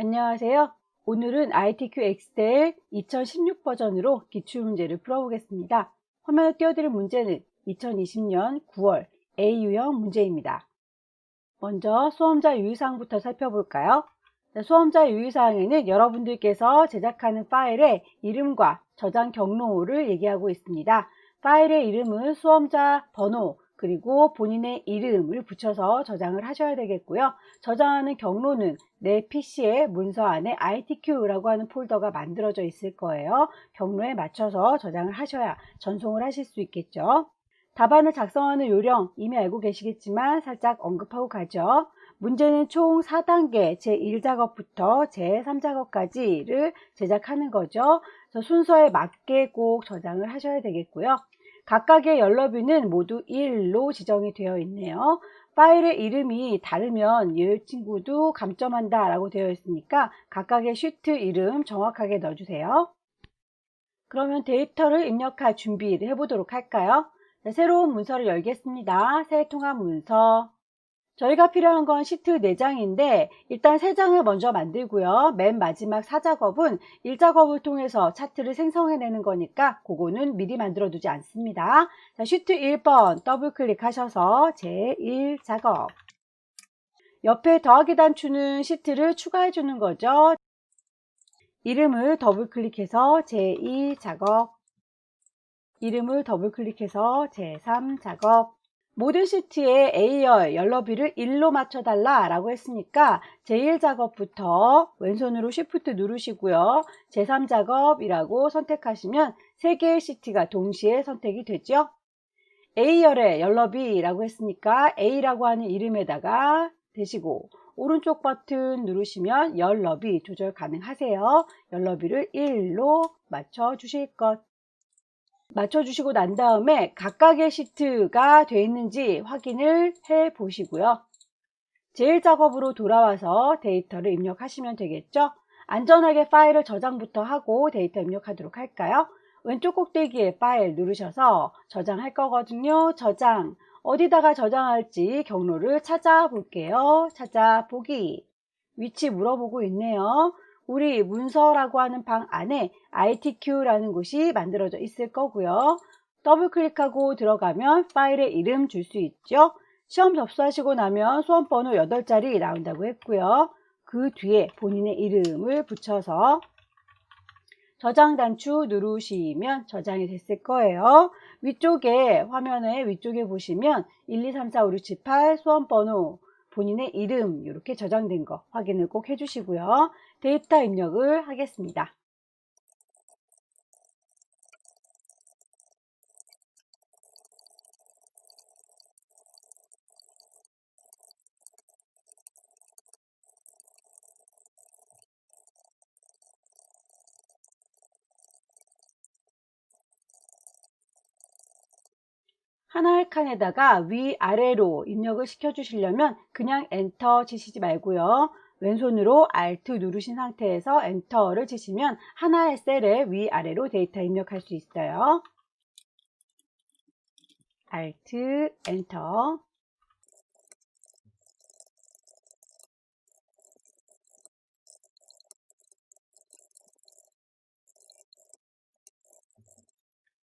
안녕하세요. 오늘은 ITQ 엑셀 2016 버전으로 기출문제를 풀어보겠습니다. 화면에 띄워드릴 문제는 2020년 9월 A유형 문제입니다. 먼저 수험자 유의사항부터 살펴볼까요? 수험자 유의사항에는 여러분들께서 제작하는 파일의 이름과 저장 경로를 얘기하고 있습니다. 파일의 이름은 수험자 번호 그리고 본인의 이름을 붙여서 저장을 하셔야 되겠고요. 저장하는 경로는 내 PC의 문서 안에 ITQ라고 하는 폴더가 만들어져 있을 거예요. 경로에 맞춰서 저장을 하셔야 전송을 하실 수 있겠죠. 답안을 작성하는 요령 이미 알고 계시겠지만 살짝 언급하고 가죠. 문제는 총 4단계 제1작업부터 제3작업까지를 제작하는 거죠. 그래서 순서에 맞게 꼭 저장을 하셔야 되겠고요. 각각의 열너비는 모두 1로 지정이 되어 있네요. 파일의 이름이 다르면 이 친구도 감점한다 라고 되어 있으니까 각각의 시트 이름 정확하게 넣어주세요. 그러면 데이터를 입력할 준비를 해보도록 할까요? 새로운 문서를 열겠습니다. 새 통합 문서. 저희가 필요한 건 시트 4장인데 일단 3장을 먼저 만들고요. 맨 마지막 4작업은 1작업을 통해서 차트를 생성해내는 거니까 그거는 미리 만들어 두지 않습니다. 자, 시트 1번 더블 클릭하셔서 제1작업. 옆에 더하기 단추는 시트를 추가해 주는 거죠. 이름을 더블 클릭해서 제2작업. 이름을 더블 클릭해서 제3작업. 모든 시트에 A열 열너비를 1로 맞춰달라 라고 했으니까 제1작업부터 왼손으로 Shift 누르시고요. 제3작업이라고 선택하시면 3개의 시트가 동시에 선택이 되죠. A열의 열너비라고 했으니까 A라고 하는 이름에다가 대시고 오른쪽 버튼 누르시면 열너비 조절 가능하세요. 열너비를 1로 맞춰주실 것. 맞춰주시고 난 다음에 각각의 시트가 되어 있는지 확인을 해 보시고요. 제1작업으로 돌아와서 데이터를 입력하시면 되겠죠. 안전하게 파일을 저장부터 하고 데이터 입력하도록 할까요? 왼쪽 꼭대기에 파일 누르셔서 저장할 거거든요. 저장, 어디다가 저장할지 경로를 찾아볼게요. 찾아보기, 위치 물어보고 있네요. 우리 문서라고 하는 방 안에 ITQ라는 곳이 만들어져 있을 거고요. 더블 클릭하고 들어가면 파일의 이름 줄 수 있죠. 시험 접수하시고 나면 수험번호 8자리 나온다고 했고요. 그 뒤에 본인의 이름을 붙여서 저장 단추 누르시면 저장이 됐을 거예요. 위쪽에 화면의 위쪽에 보시면 1, 2, 3, 4, 5, 6, 7, 8 수험번호 본인의 이름 이렇게 저장된 거 확인을 꼭 해주시고요. 데이터 입력을 하겠습니다. 하나의 칸에다가 위아래로 입력을 시켜 주시려면 그냥 엔터 치시지 말고요. 왼손으로 Alt 누르신 상태에서 엔터를 치시면 하나의 셀에 위아래로 데이터 입력할 수 있어요. Alt, 엔터.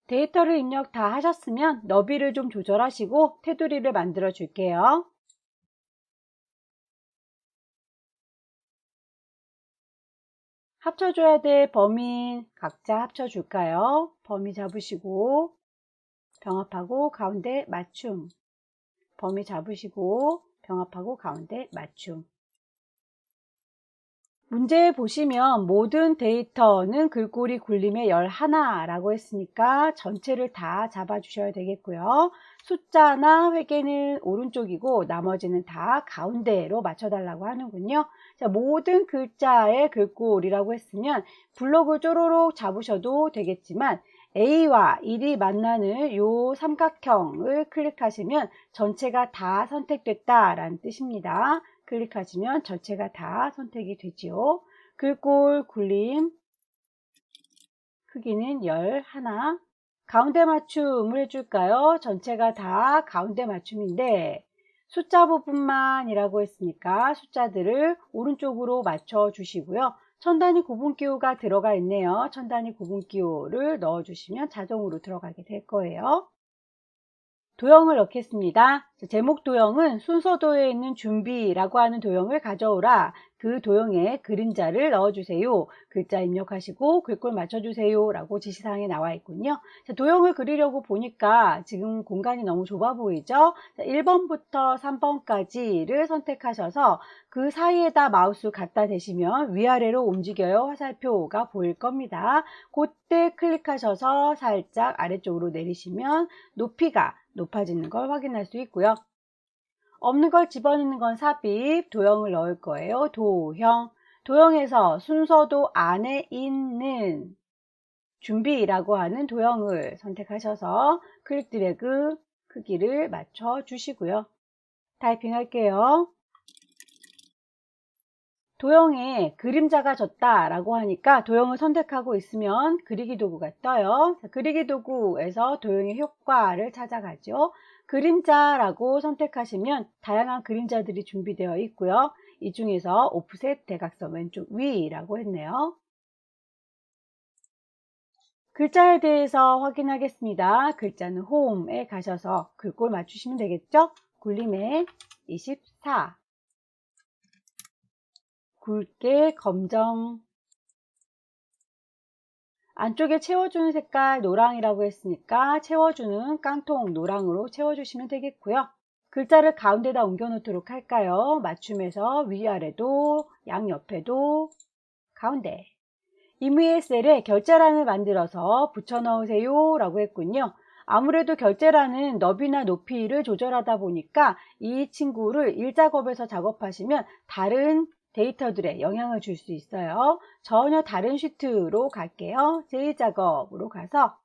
데이터를 입력 다 하셨으면 너비를 좀 조절하시고 테두리를 만들어 줄게요. 합쳐줘야 될 범위 각자 합쳐줄까요? 범위 잡으시고 병합하고 가운데 맞춤. 범위 잡으시고 병합하고 가운데 맞춤. 문제 보시면 모든 데이터는 글꼴이 굴림의 11라고 했으니까 전체를 다 잡아 주셔야 되겠고요. 숫자나 회계는 오른쪽이고 나머지는 다 가운데로 맞춰 달라고 하는군요. 자, 모든 글자의 글꼴이라고 했으면 블록을 쪼로록 잡으셔도 되겠지만 A와 1이 만나는 이 삼각형을 클릭하시면 전체가 다 선택됐다라는 뜻입니다. 클릭하시면 전체가 다 선택이 되지요. 글꼴 굴림 크기는 11. 가운데 맞춤을 해줄까요? 전체가 다 가운데 맞춤인데 숫자 부분만이라고 했으니까 숫자들을 오른쪽으로 맞춰 주시고요. 천 단위 구분기호가 들어가 있네요. 천 단위 구분기호를 넣어 주시면 자동으로 들어가게 될 거예요. 도형을 넣겠습니다. 제목 도형은 순서도에 있는 준비라고 하는 도형을 가져오라. 그 도형에 그림자를 넣어주세요. 글자 입력하시고 글꼴 맞춰주세요 라고 지시사항이 나와 있군요. 도형을 그리려고 보니까 지금 공간이 너무 좁아 보이죠? 1번부터 3번까지를 선택하셔서 그 사이에다 마우스 갖다 대시면 위아래로 움직여요. 화살표가 보일 겁니다. 그때 클릭하셔서 살짝 아래쪽으로 내리시면 높이가 높아지는 걸 확인할 수 있고요. 없는 걸 집어넣는 건 삽입, 도형을 넣을 거예요. 도형. 도형에서 순서도 안에 있는 준비라고 하는 도형을 선택하셔서 클릭 드래그 크기를 맞춰 주시고요. 타이핑 할게요. 도형에 그림자가 졌다 라고 하니까 도형을 선택하고 있으면 그리기 도구가 떠요. 그리기 도구에서 도형의 효과를 찾아가죠. 그림자라고 선택하시면 다양한 그림자들이 준비되어 있고요. 이 중에서 오프셋 대각선 왼쪽 위라고 했네요. 글자에 대해서 확인하겠습니다. 글자는 홈에 가셔서 글꼴 맞추시면 되겠죠? 굴림에 24 굵게 검정 안쪽에 채워주는 색깔 노랑이라고 했으니까 채워주는 깡통 노랑으로 채워주시면 되겠고요. 글자를 가운데다 옮겨 놓도록 할까요? 맞춤에서 위아래도 양옆에도 가운데 임의의 셀에 결제란을 만들어서 붙여 넣으세요 라고 했군요. 아무래도 결제란은 너비나 높이를 조절하다 보니까 이 친구를 일작업에서 작업하시면 다른 데이터들에 영향을 줄 수 있어요. 전혀 다른 시트로 갈게요. 제1작업으로 가서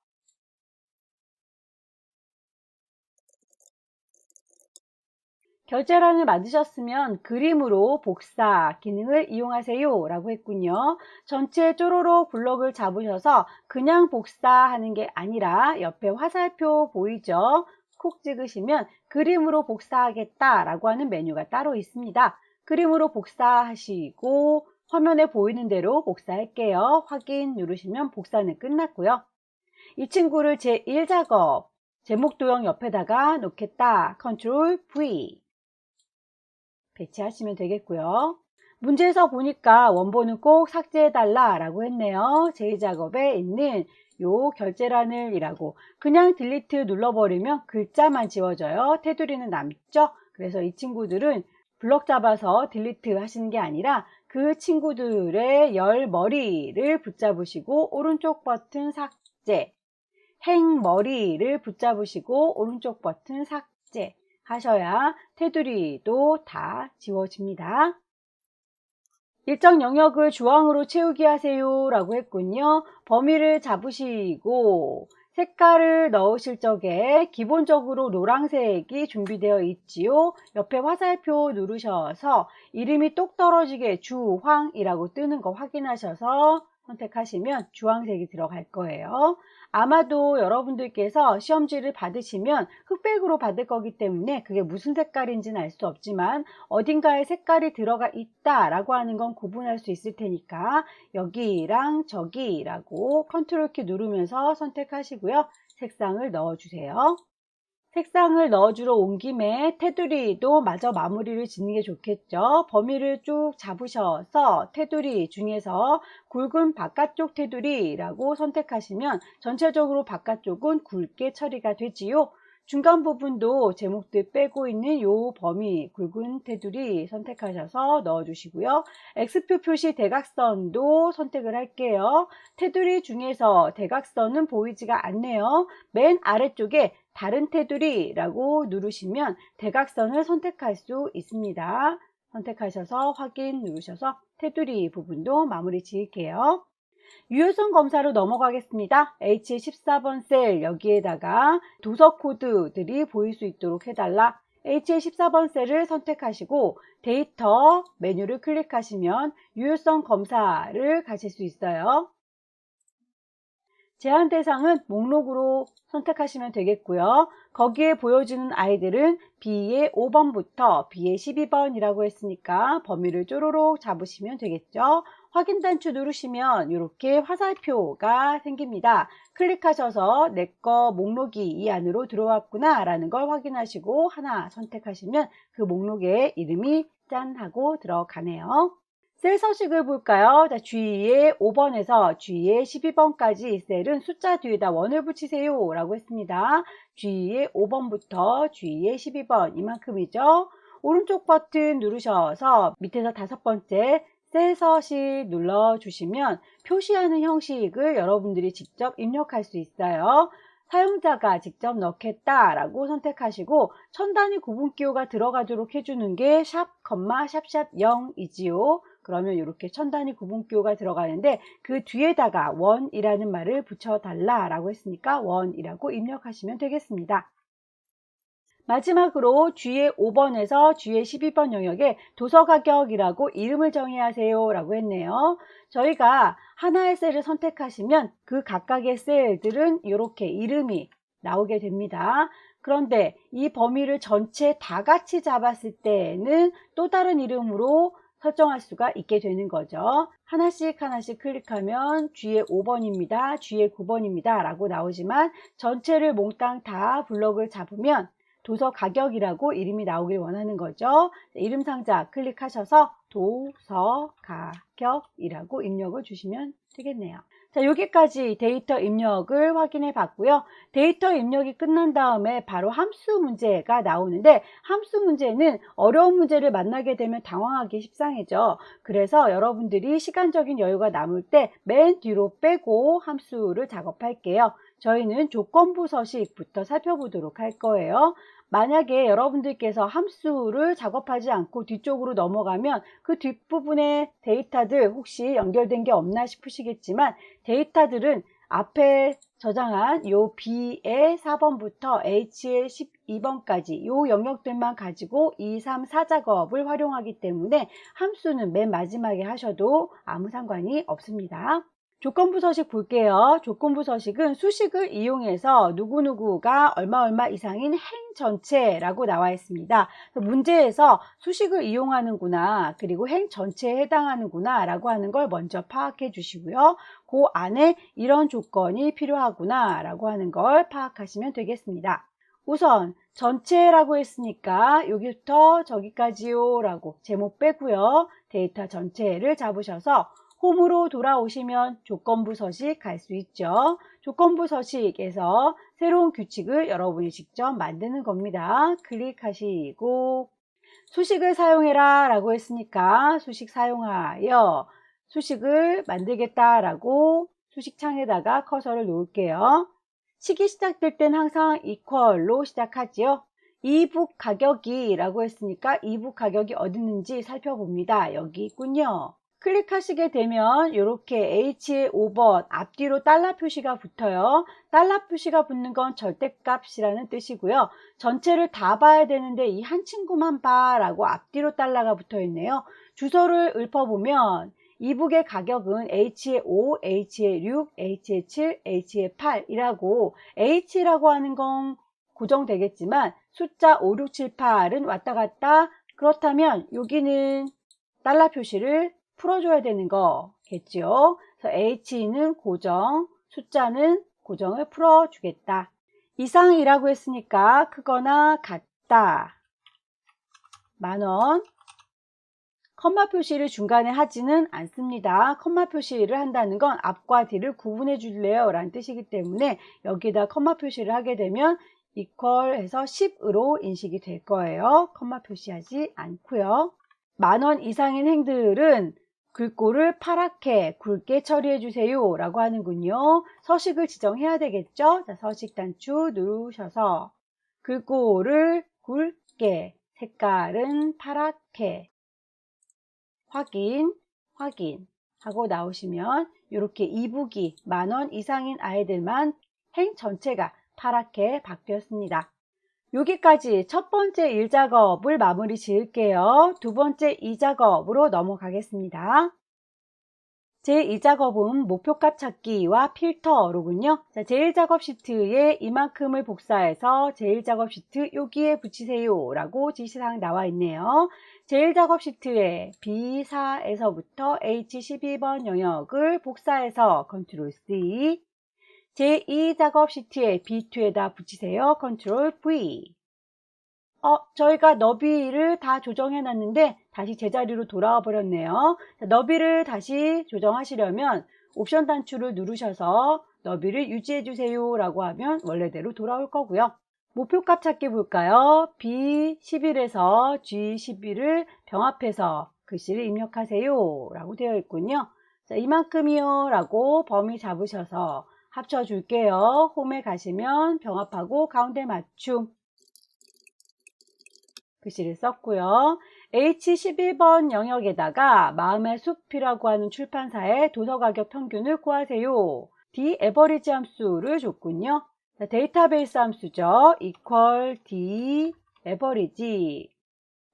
결제란을 만드셨으면 그림으로 복사 기능을 이용하세요 라고 했군요. 전체 쪼로록 블럭을 잡으셔서 그냥 복사하는 게 아니라 옆에 화살표 보이죠? 콕 찍으시면 그림으로 복사하겠다 라고 하는 메뉴가 따로 있습니다. 그림으로 복사하시고 화면에 보이는 대로 복사할게요. 확인 누르시면 복사는 끝났고요. 이 친구를 제1작업 제목 도형 옆에다가 놓겠다. 컨트롤 V 배치하시면 되겠고요. 문제에서 보니까 원본은 꼭 삭제해달라 라고 했네요. 제2작업에 있는 요 결제란을 이라고 그냥 딜리트 눌러버리면 글자만 지워져요. 테두리는 남죠. 그래서 이 친구들은 블럭 잡아서 딜리트 하시는 게 아니라 그 친구들의 열머리를 붙잡으시고 오른쪽 버튼 삭제 행머리를 붙잡으시고 오른쪽 버튼 삭제 하셔야 테두리도 다 지워집니다. 일정 영역을 주황으로 채우기 하세요 라고 했군요. 범위를 잡으시고 색깔을 넣으실 적에 기본적으로 노란색이 준비되어 있지요. 옆에 화살표 누르셔서 이름이 똑 떨어지게 주황이라고 뜨는 거 확인하셔서 선택하시면 주황색이 들어갈 거예요. 아마도 여러분들께서 시험지를 받으시면 흑백으로 받을 거기 때문에 그게 무슨 색깔인지는 알 수 없지만 어딘가에 색깔이 들어가 있다라고 하는 건 구분할 수 있을 테니까 여기랑 저기라고 컨트롤 키 누르면서 선택하시고요. 색상을 넣어주세요. 색상을 넣어주러 온 김에 테두리도 마저 마무리를 짓는 게 좋겠죠. 범위를 쭉 잡으셔서 테두리 중에서 굵은 바깥쪽 테두리라고 선택하시면 전체적으로 바깥쪽은 굵게 처리가 되지요. 중간 부분도 제목들 빼고 있는 요 범위 굵은 테두리 선택하셔서 넣어주시고요. X표 표시 대각선도 선택을 할게요. 테두리 중에서 대각선은 보이지가 않네요. 맨 아래쪽에 다른 테두리라고 누르시면 대각선을 선택할 수 있습니다. 선택하셔서 확인 누르셔서 테두리 부분도 마무리 지을게요. 유효성 검사로 넘어가겠습니다. H14번 셀 여기에다가 도서 코드들이 보일 수 있도록 해달라. H14번 셀을 선택하시고 데이터 메뉴를 클릭하시면 유효성 검사를 가실 수 있어요. 제한 대상은 목록으로 선택하시면 되겠고요. 거기에 보여주는 아이들은 B의 5번부터 B의 12번이라고 했으니까 범위를 쪼로록 잡으시면 되겠죠. 확인 단추 누르시면 이렇게 화살표가 생깁니다. 클릭하셔서 내 거 목록이 이 안으로 들어왔구나 라는 걸 확인하시고 하나 선택하시면 그 목록에 이름이 짠 하고 들어가네요. 셀 서식을 볼까요? 자, G의 5번에서 G의 12번까지 셀은 숫자 뒤에다 원을 붙이세요 라고 했습니다. G의 5번부터 G의 12번 이만큼이죠. 오른쪽 버튼 누르셔서 밑에서 5번째 셀 서식 눌러주시면 표시하는 형식을 여러분들이 직접 입력할 수 있어요. 사용자가 직접 넣겠다 라고 선택하시고 천 단위 구분기호가 들어가도록 해주는 게 샵, 샵샵 0이지요. 그러면 이렇게 천 단위 구분기호가 들어가는데 그 뒤에다가 원이라는 말을 붙여달라 라고 했으니까 원이라고 입력하시면 되겠습니다. 마지막으로 G의 5번에서 G의 12번 영역에 도서가격이라고 이름을 정해야 하세요 라고 했네요. 저희가 하나의 셀을 선택하시면 그 각각의 셀들은 이렇게 이름이 나오게 됩니다. 그런데 이 범위를 전체 다 같이 잡았을 때는 또 다른 이름으로 설정할 수가 있게 되는 거죠. 하나씩 클릭하면 G의 5번입니다. G의 9번입니다. 라고 나오지만 전체를 몽땅 다 블럭을 잡으면 도서 가격이라고 이름이 나오길 원하는 거죠. 이름 상자 클릭하셔서 도서 가격이라고 입력을 주시면 되겠네요. 자, 여기까지 데이터 입력을 확인해 봤고요. 데이터 입력이 끝난 다음에 바로 함수 문제가 나오는데 함수 문제는 어려운 문제를 만나게 되면 당황하기 십상이죠. 그래서 여러분들이 시간적인 여유가 남을 때 맨 뒤로 빼고 함수를 작업할게요. 저희는 조건부 서식부터 살펴보도록 할 거예요. 만약에 여러분들께서 함수를 작업하지 않고 뒤쪽으로 넘어가면 그 뒷부분의 데이터들 혹시 연결된 게 없나 싶으시겠지만 데이터들은 앞에 저장한 요 B의 4번부터 H의 12번까지 요 영역들만 가지고 2, 3, 4 작업을 활용하기 때문에 함수는 맨 마지막에 하셔도 아무 상관이 없습니다. 조건부 서식 볼게요. 조건부 서식은 수식을 이용해서 누구누구가 얼마 이상인 행 전체라고 나와 있습니다. 문제에서 수식을 이용하는구나, 그리고 행 전체에 해당하는구나 라고 하는 걸 먼저 파악해 주시고요. 그 안에 이런 조건이 필요하구나 라고 하는 걸 파악하시면 되겠습니다. 우선 전체라고 했으니까 여기부터 저기까지요 라고 제목 빼고요. 데이터 전체를 잡으셔서 홈으로 돌아오시면 조건부 서식 갈 수 있죠. 조건부 서식에서 새로운 규칙을 여러분이 직접 만드는 겁니다. 클릭하시고 수식을 사용해라 라고 했으니까 수식 사용하여 수식을 만들겠다 라고 수식창에다가 커서를 놓을게요. 식이 시작될 땐 항상 이퀄로 시작하지요. 이북 가격이 라고 했으니까 이북 가격이 어디 있는지 살펴봅니다. 여기 있군요. 클릭하시게 되면 이렇게 H의 5번 앞뒤로 달러 표시가 붙어요. 달러 표시가 붙는 건 절대값이라는 뜻이고요. 전체를 다 봐야 되는데 이 한 친구만 봐 라고 앞뒤로 달러가 붙어 있네요. 주소를 읊어보면 이북의 가격은 H의 5, H의 6, H의 7, H의 8이라고 H라고 하는 건 고정되겠지만 숫자 5, 6, 7, 8은 왔다 갔다. 그렇다면 여기는 달러 표시를 풀어줘야 되는 거겠죠. 그래서 H는 고정, 숫자는 고정을 풀어주겠다. 이상이라고 했으니까 크거나 같다. 만원. 컴마 표시를 중간에 하지는 않습니다. 컴마 표시를 한다는 건 앞과 뒤를 구분해 줄래요 라는 뜻이기 때문에 여기다 컴마 표시를 하게 되면 이퀄 해서 10으로 인식이 될 거예요. 컴마 표시하지 않고요. 만원 이상인 행들은 글꼴을 파랗게 굵게 처리해 주세요 라고 하는군요. 서식을 지정해야 되겠죠. 자, 서식 단추 누르셔서 글꼴을 굵게, 색깔은 파랗게, 확인 하고 나오시면 이렇게 이북이 만원 이상인 아이들만 행 전체가 파랗게 바뀌었습니다. 여기까지 첫 번째 1작업을 마무리 지을게요. 두 번째 2작업으로 넘어가겠습니다. 제2작업은 목표값 찾기와 필터로군요. 자, 제1작업 시트에 이만큼을 복사해서 제1작업 시트 여기에 붙이세요 라고 지시사항 나와 있네요. 제1작업 시트에 B4에서부터 H12번 영역을 복사해서 컨트롤 C, 제2작업 시트에 B2에다 붙이세요. 컨트롤 V. 저희가 너비를 다 조정해 놨는데 다시 제자리로 돌아와 버렸네요. 너비를 다시 조정하시려면 옵션 단추를 누르셔서 너비를 유지해 주세요 라고 하면 원래대로 돌아올 거고요. 목표값 찾기 볼까요? B11에서 G11을 병합해서 글씨를 입력하세요 라고 되어 있군요. 자, 이만큼이요 라고 범위 잡으셔서 합쳐 줄게요. 홈에 가시면 병합하고 가운데 맞춤 글씨를 썼고요. H11번 영역에다가 마음의 숲이라고 하는 출판사의 도서가격 평균을 구하세요. D 에버리지 함수를 줬군요. 자, 데이터베이스 함수죠. equal D 에버리지.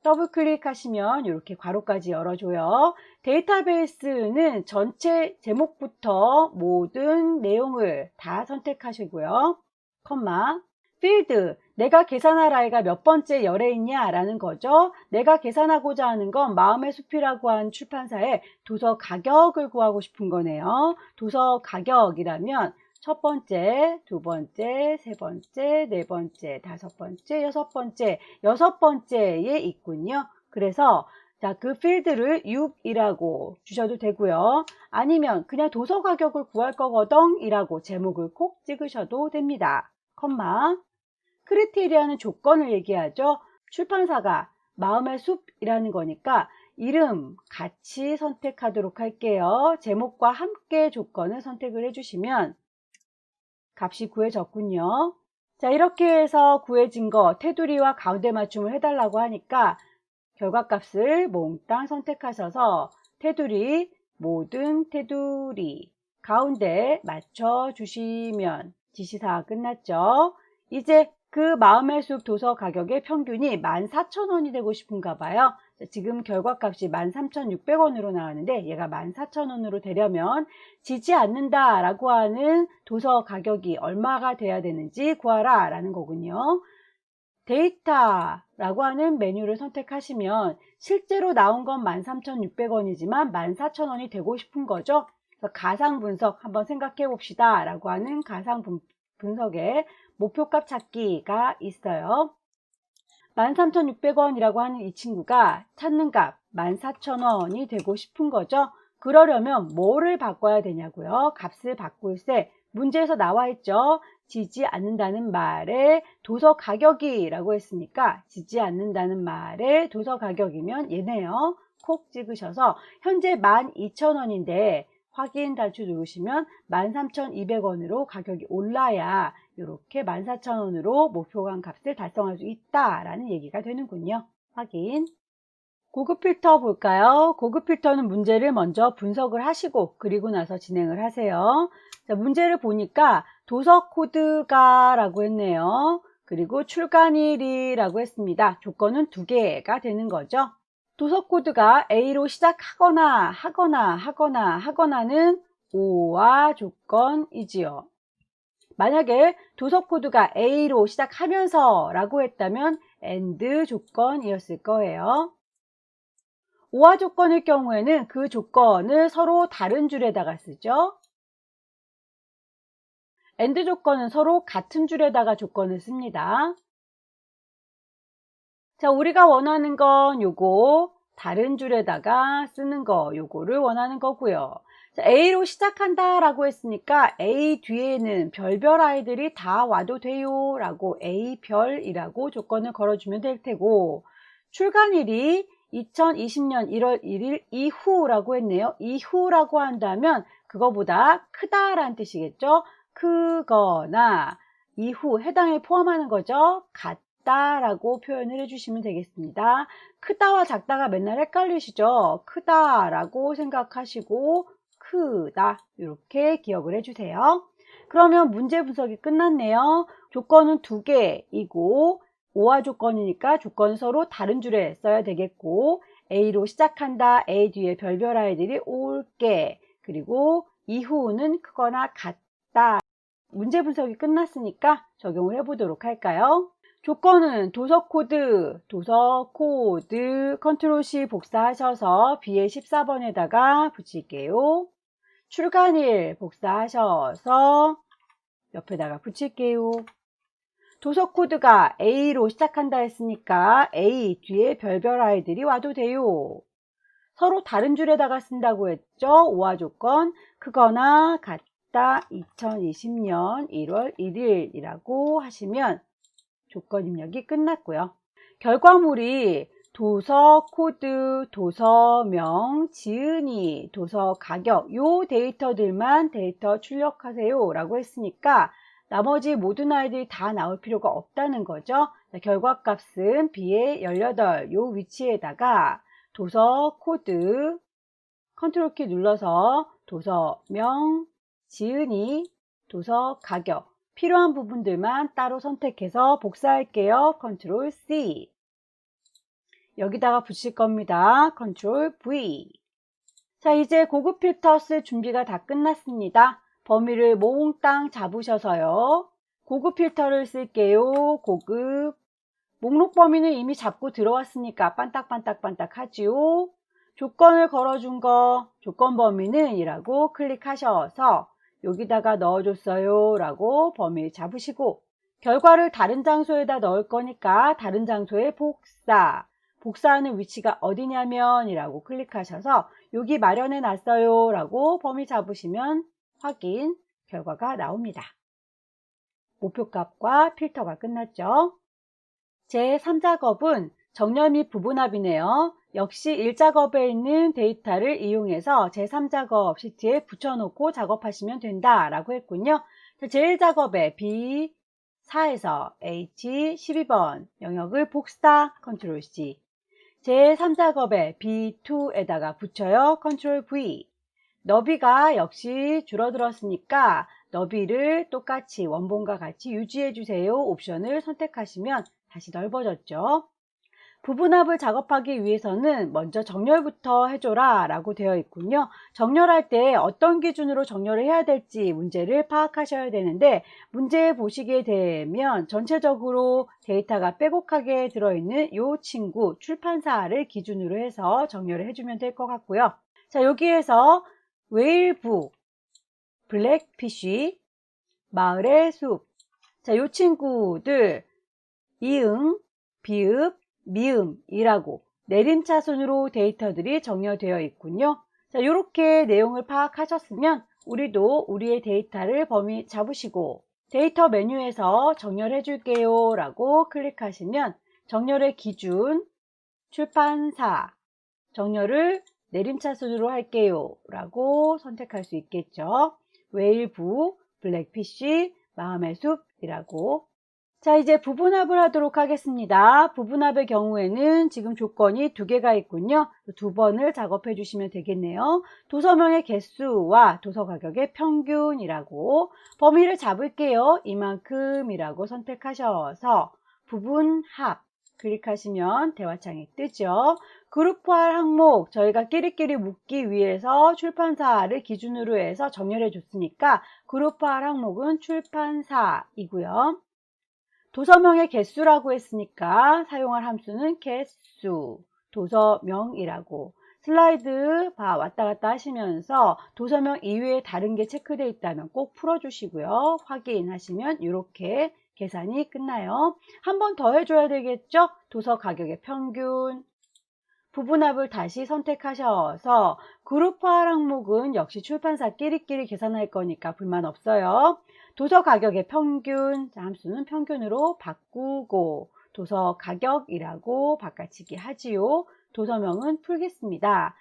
더블 클릭하시면 이렇게 괄호까지 열어줘요. 데이터베이스는 전체 제목부터 모든 내용을 다 선택하시고요. 컴마 필드, 내가 계산할 아이가 몇 번째 열에 있냐 라는 거죠. 내가 계산하고자 하는 건 마음의 숲이라고 한 출판사의 도서 가격을 구하고 싶은 거네요. 도서 가격이라면 첫 번째, 두 번째, 세 번째, 네 번째, 다섯 번째, 여섯 번째에 있군요. 그래서 자, 그 필드를 6이라고 주셔도 되고요. 아니면 그냥 도서 가격을 구할 거거든 이라고 제목을 콕 찍으셔도 됩니다. 컴마 크리테리아는 조건을 얘기하죠. 출판사가 마음의 숲이라는 거니까 이름 같이 선택하도록 할게요. 제목과 함께 조건을 선택을 해주시면 값이 구해졌군요. 자, 이렇게 해서 구해진 거 테두리와 가운데 맞춤을 해달라고 하니까 결과값을 몽땅 선택하셔서 테두리, 모든 테두리, 가운데 맞춰주시면 지시사항 끝났죠. 이제 그 마음의 숲 도서 가격의 평균이 14,000원이 되고 싶은가 봐요. 지금 결과값이 13,600원으로 나왔는데 얘가 14,000원으로 되려면 지지 않는다 라고 하는 도서 가격이 얼마가 돼야 되는지 구하라 라는 거군요. 데이터라고 하는 메뉴를 선택하시면 실제로 나온 건 13,600원이지만 14,000원이 되고 싶은 거죠. 그래서 가상 분석 한번 생각해 봅시다 라고 하는 가상 분석에 목표값 찾기가 있어요. 13,600원이라고 하는 이 친구가 찾는 값 14,000원이 되고 싶은 거죠. 그러려면 뭐를 바꿔야 되냐고요. 값을 바꿀 때 문제에서 나와 있죠. 지지 않는다는 말에 도서 가격이라고 했으니까 지지 않는다는 말에 도서 가격이면 얘네요. 콕 찍으셔서 현재 12,000원인데 확인 단추 누르시면 13,200원으로 가격이 올라야 이렇게 14,000원으로 목표간 값을 달성할 수 있다라는 얘기가 되는군요. 확인. 고급 필터 볼까요? 고급 필터는 문제를 먼저 분석을 하시고 그리고 나서 진행을 하세요. 자, 문제를 보니까 도서 코드가 라고 했네요. 그리고 출간일이라고 했습니다. 조건은 두 개가 되는 거죠. 도서 코드가 A로 시작하거나는 O와 조건이지요. 만약에 도서 코드가 A로 시작하면서 라고 했다면 AND 조건이었을 거예요. O와 조건일 경우에는 그 조건을 서로 다른 줄에다가 쓰죠. AND 조건은 서로 같은 줄에다가 조건을 씁니다. 자, 우리가 원하는 건 요거 다른 줄에다가 쓰는 거 요거를 원하는 거고요. 자, A로 시작한다 라고 했으니까 A 뒤에는 별별 아이들이 다 와도 돼요 라고 A별이라고 조건을 걸어주면 될 테고 출간일이 2020년 1월 1일 이후라고 했네요. 이후라고 한다면 그거보다 크다라는 뜻이겠죠. 크거나 이후 해당에 포함하는 거죠. 같다라고 표현을 해주시면 되겠습니다. 크다와 작다가 맨날 헷갈리시죠. 크다라고 생각하시고 크다 이렇게 기억을 해주세요. 그러면 문제 분석이 끝났네요. 조건은 두 개이고 O와 조건이니까 조건은 서로 다른 줄에 써야 되겠고 A로 시작한다. A 뒤에 별별 아이들이 올게. 그리고 이후는 크거나 같다. 문제 분석이 끝났으니까 적용을 해보도록 할까요? 조건은 도서 코드 컨트롤 C 복사하셔서 B의 14번에다가 붙일게요. 출간일 복사하셔서 옆에다가 붙일게요. 도서 코드가 A로 시작한다 했으니까 A 뒤에 별별 아이들이 와도 돼요. 서로 다른 줄에다가 쓴다고 했죠. 오화 조건 크거나 같다 2020년 1월 1일이라고 하시면 조건 입력이 끝났고요. 결과물이 도서 코드, 도서명, 지은이, 도서 가격 요 데이터들만 데이터 출력하세요 라고 했으니까 나머지 모든 아이들이 다 나올 필요가 없다는 거죠. 결과값은 B의 18 요 위치에다가 도서 코드 컨트롤 키 눌러서 도서명, 지은이, 도서 가격 필요한 부분들만 따로 선택해서 복사할게요. 컨트롤 C 여기다가 붙일 겁니다. 컨트롤 V. 자, 이제 고급 필터 쓸 준비가 다 끝났습니다. 범위를 몽땅 잡으셔서요. 고급 필터를 쓸게요. 고급. 목록 범위는 이미 잡고 들어왔으니까 반딱반딱반딱 하지요. 조건을 걸어준 거, 조건 범위는 이라고 클릭하셔서 여기다가 넣어줬어요 라고 범위 잡으시고 결과를 다른 장소에다 넣을 거니까 다른 장소에 복사하는 위치가 어디냐면 이라고 클릭하셔서 여기 마련해 놨어요 라고 범위 잡으시면 확인 결과가 나옵니다. 목표값과 필터가 끝났죠. 제 3작업은 정렬 및 부분합이네요. 역시 1작업에 있는 데이터를 이용해서 제 3작업 시트에 붙여놓고 작업하시면 된다 라고 했군요. 제 1작업에 B4에서 H12번 영역을 복사 컨트롤 C 제 3작업에 B2에다가 붙여요. 컨트롤 V 너비가 역시 줄어들었으니까 너비를 똑같이 원본과 같이 유지해 주세요. 옵션을 선택하시면 다시 넓어졌죠. 부분합을 작업하기 위해서는 먼저 정렬부터 해줘라 라고 되어 있군요. 정렬할 때 어떤 기준으로 정렬을 해야 될지 문제를 파악하셔야 되는데 문제 보시게 되면 전체적으로 데이터가 빼곡하게 들어있는 이 친구 출판사를 기준으로 해서 정렬을 해주면 될 것 같고요. 자, 여기에서 웨일북, 블랙피쉬, 마을의 숲. 자, 이 친구들 이응, 비읍, 미음이라고 내림차순으로 데이터들이 정렬되어 있군요. 자, 이렇게 내용을 파악하셨으면 우리도 우리의 데이터를 범위 잡으시고 데이터 메뉴에서 정렬해 줄게요 라고 클릭하시면 정렬의 기준, 출판사, 정렬을 내림차순으로 할게요 라고 선택할 수 있겠죠. 웨일북, 블랙피쉬, 마음의 숲이라고. 자, 이제 부분합을 하도록 하겠습니다. 부분합의 경우에는 지금 조건이 두 개가 있군요. 두 번을 작업해 주시면 되겠네요. 도서명의 개수와 도서 가격의 평균이라고 범위를 잡을게요. 이만큼이라고 선택하셔서 부분합 클릭하시면 대화창이 뜨죠. 그룹화할 항목 저희가 끼리끼리 묶기 위해서 출판사를 기준으로 해서 정렬해 줬으니까 그룹화할 항목은 출판사이고요. 도서명의 개수라고 했으니까 사용할 함수는 개수, 도서명이라고. 슬라이드 봐 왔다 갔다 하시면서 도서명 이외에 다른 게 체크되어 있다면 꼭 풀어주시고요. 확인하시면 이렇게 계산이 끝나요. 한 번 더 해줘야 되겠죠? 도서 가격의 평균. 부분합을 다시 선택하셔서 그룹화 항목은 역시 출판사 끼리끼리 계산할 거니까 불만 없어요. 도서 가격의 평균, 함수는 평균으로 바꾸고 도서 가격이라고 바꿔치기 하지요. 도서명은 풀겠습니다.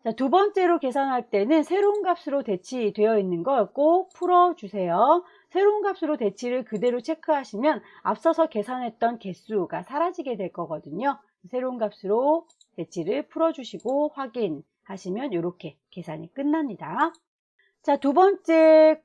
자, 두 번째로 계산할 때는 새로운 값으로 대치되어 있는 걸 꼭 풀어주세요. 새로운 값으로 대치를 그대로 체크하시면 앞서서 계산했던 개수가 사라지게 될 거거든요. 새로운 값으로 대치를 풀어주시고 확인하시면 이렇게 계산이 끝납니다. 자, 두 번째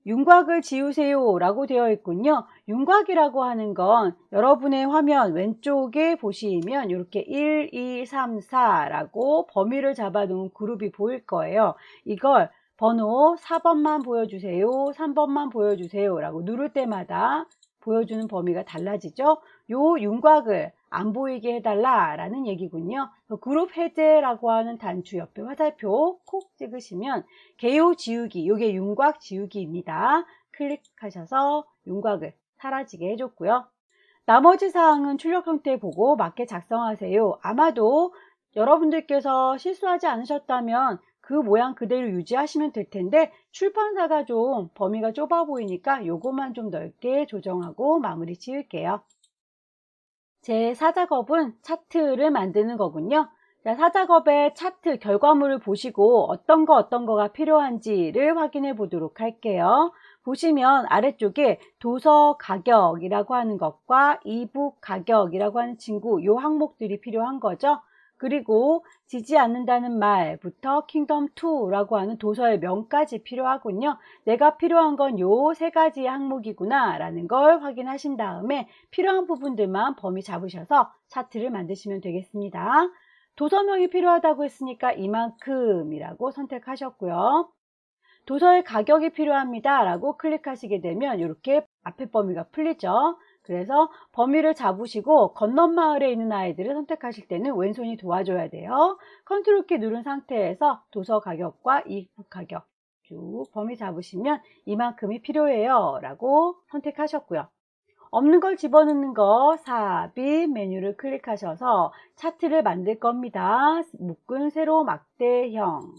윤곽을 지우세요 라고 되어 있군요. 윤곽이라고 하는 건 여러분의 화면 왼쪽에 보시면 이렇게 1, 2, 3, 4라고 범위를 잡아 놓은 그룹이 보일 거예요. 이걸 번호 4번만 보여주세요, 3번만 보여주세요 라고 누를 때마다 보여주는 범위가 달라지죠. 요 윤곽을 안 보이게 해달라 라는 얘기군요. 그룹 해제라고 하는 단추 옆에 화살표 콕 찍으시면 개요 지우기, 요게 윤곽 지우기입니다. 클릭하셔서 윤곽을 사라지게 해줬고요. 나머지 사항은 출력 형태 보고 맞게 작성하세요. 아마도 여러분들께서 실수하지 않으셨다면 그 모양 그대로 유지하시면 될 텐데 출판사가 좀 범위가 좁아 보이니까 요거만 좀 넓게 조정하고 마무리 지을게요. 제 4작업은 차트를 만드는 거군요. 자, 4작업의 차트 결과물을 보시고 어떤 거가 필요한지를 확인해 보도록 할게요. 보시면 아래쪽에 도서 가격이라고 하는 것과 이북 가격이라고 하는 친구, 요 항목들이 필요한 거죠. 그리고 지지 않는다는 말부터 킹덤2라고 하는 도서의 명까지 필요하군요. 내가 필요한 건 요 세 가지 항목이구나 라는 걸 확인하신 다음에 필요한 부분들만 범위 잡으셔서 차트를 만드시면 되겠습니다. 도서명이 필요하다고 했으니까 이만큼이라고 선택하셨고요. 도서의 가격이 필요합니다 라고 클릭하시게 되면 이렇게 앞에 범위가 풀리죠. 그래서 범위를 잡으시고 건넌마을에 있는 아이들을 선택하실 때는 왼손이 도와줘야 돼요. 컨트롤 키 누른 상태에서 도서 가격과 이북 가격 쭉 범위 잡으시면 이만큼이 필요해요 라고 선택하셨고요. 없는 걸 집어넣는 거 삽입 메뉴를 클릭하셔서 차트를 만들 겁니다. 묶은 세로 막대형.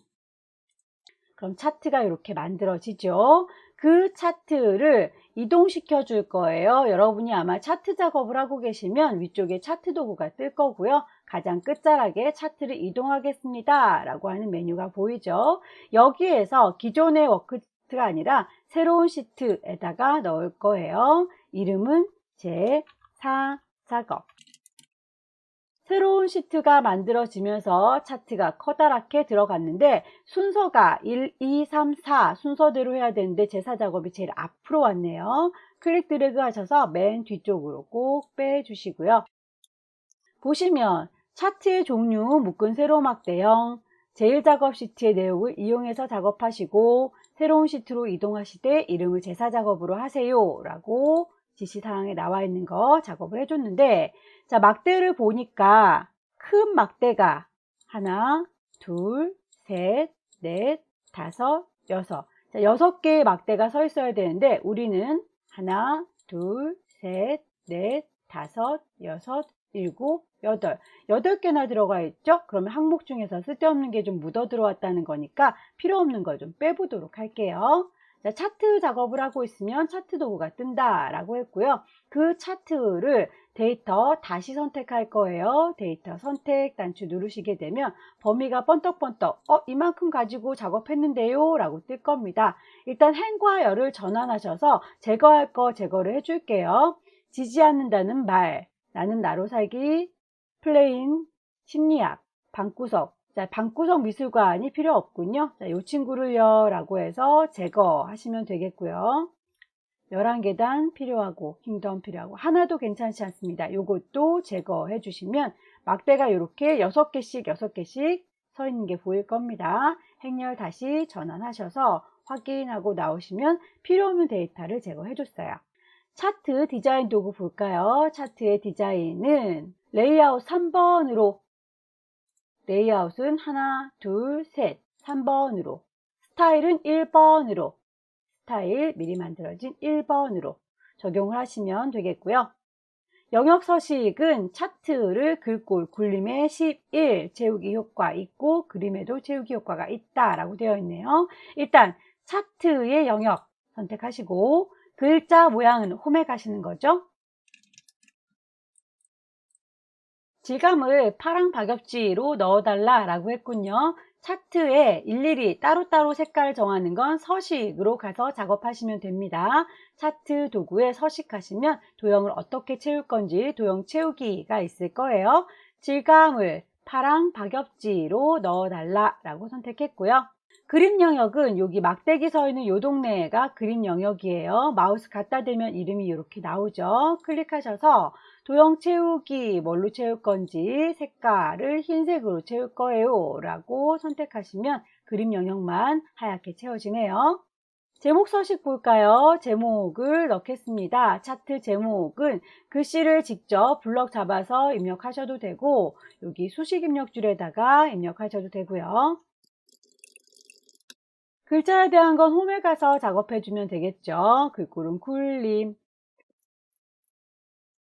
그럼 차트가 이렇게 만들어지죠. 그 차트를 이동시켜 줄 거예요. 여러분이 아마 차트 작업을 하고 계시면 위쪽에 차트 도구가 뜰 거고요. 가장 끝자락에 차트를 이동하겠습니다 라고 하는 메뉴가 보이죠. 여기에서 기존의 워크시트가 아니라 새로운 시트에다가 넣을 거예요. 이름은 제4작업. 새로운 시트가 만들어지면서 차트가 커다랗게 들어갔는데 순서가 1, 2, 3, 4 순서대로 해야 되는데 제4작업이 제일 앞으로 왔네요. 클릭 드래그 하셔서 맨 뒤쪽으로 꼭 빼주시고요. 보시면 차트의 종류 묶은 세로 막대형, 제1작업 시트의 내용을 이용해서 작업하시고 새로운 시트로 이동하시되 이름을 제4작업으로 하세요 라고 지시사항에 나와 있는 거 작업을 해줬는데, 자, 막대를 보니까 큰 막대가 하나, 둘, 셋, 넷, 다섯, 여섯. 자, 6개의 막대가 서 있어야 되는데 우리는 하나, 둘, 셋, 넷, 다섯, 여섯, 일곱, 여덟. 8개나 들어가 있죠? 그러면 항목 중에서 쓸데없는 게 좀 묻어 들어왔다는 거니까 필요 없는 걸 좀 빼보도록 할게요. 자, 차트 작업을 하고 있으면 차트 도구가 뜬다 라고 했고요. 그 차트를 데이터 다시 선택할 거예요. 데이터 선택 단추 누르시게 되면 범위가 번떡번떡 이만큼 가지고 작업했는데요 라고 뜰 겁니다. 일단 행과 열을 전환하셔서 제거할 거 제거를 해줄게요. 지지 않는다는 말, 나는 나로 살기, 플레인, 심리학, 방구석. 자, 방구석 미술관이 필요 없군요. 자, 이 친구를요 라고 해서 제거하시면 되겠고요. 11계단 필요하고 킹덤 필요하고 하나도 괜찮지 않습니다. 요것도 제거해 주시면 막대가 이렇게 6개씩 서 있는 게 보일 겁니다. 행렬 다시 전환하셔서 확인하고 나오시면 필요 없는 데이터를 제거해 줬어요. 차트 디자인 도구 볼까요? 차트의 디자인은 레이아웃 3번으로, 레이아웃은 하나, 둘, 셋, 3번으로, 스타일은 1번으로, 스타일 미리 만들어진 1번으로 적용을 하시면 되겠고요. 영역 서식은 차트를 글꼴 굴림에 11 채우기 효과 있고 그림에도 채우기 효과가 있다라고 되어 있네요. 일단 차트의 영역 선택하시고 글자 모양은 홈에 가시는 거죠. 질감을 파랑 박엽지로 넣어달라 라고 했군요. 차트에 일일이 따로따로 색깔 정하는 건 서식으로 가서 작업하시면 됩니다. 차트 도구에 서식하시면 도형을 어떻게 채울 건지 도형 채우기가 있을 거예요. 질감을 파랑 박엽지로 넣어달라 라고 선택했고요. 그림 영역은 여기 막대기 서 있는 요 동네가 그림 영역이에요. 마우스 갖다 대면 이름이 이렇게 나오죠. 클릭하셔서 도형 채우기 뭘로 채울 건지 색깔을 흰색으로 채울 거예요 라고 선택하시면 그림 영역만 하얗게 채워지네요. 제목 서식 볼까요? 제목을 넣겠습니다. 차트 제목은 글씨를 직접 블럭 잡아서 입력하셔도 되고 여기 수식 입력줄에다가 입력하셔도 되고요. 글자에 대한 건 홈에 가서 작업해 주면 되겠죠. 글구름 쿨림.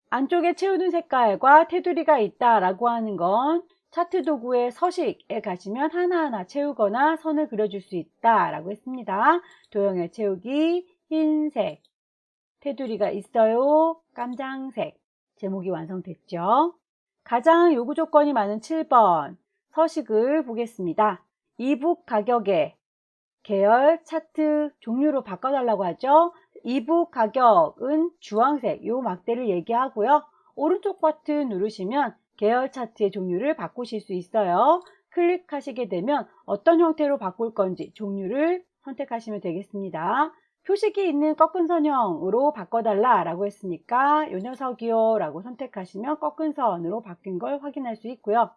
안쪽에 채우는 색깔과 테두리가 있다라고 하는 건 차트 도구의 서식에 가시면 하나하나 채우거나 선을 그려줄 수 있다라고 했습니다. 도형의 채우기 흰색, 테두리가 있어요 깜장색. 제목이 완성됐죠. 가장 요구 조건이 많은 7번 서식을 보겠습니다. 이북 가격에 계열 차트 종류로 바꿔달라고 하죠. 이북 가격은 주황색 요 막대를 얘기하고요. 오른쪽 버튼 누르시면 계열 차트의 종류를 바꾸실 수 있어요. 클릭하시게 되면 어떤 형태로 바꿀 건지 종류를 선택하시면 되겠습니다. 표식이 있는 꺾은 선형으로 바꿔달라 라고 했으니까 요 녀석이요 라고 선택하시면 꺾은 선으로 바뀐 걸 확인할 수 있고요.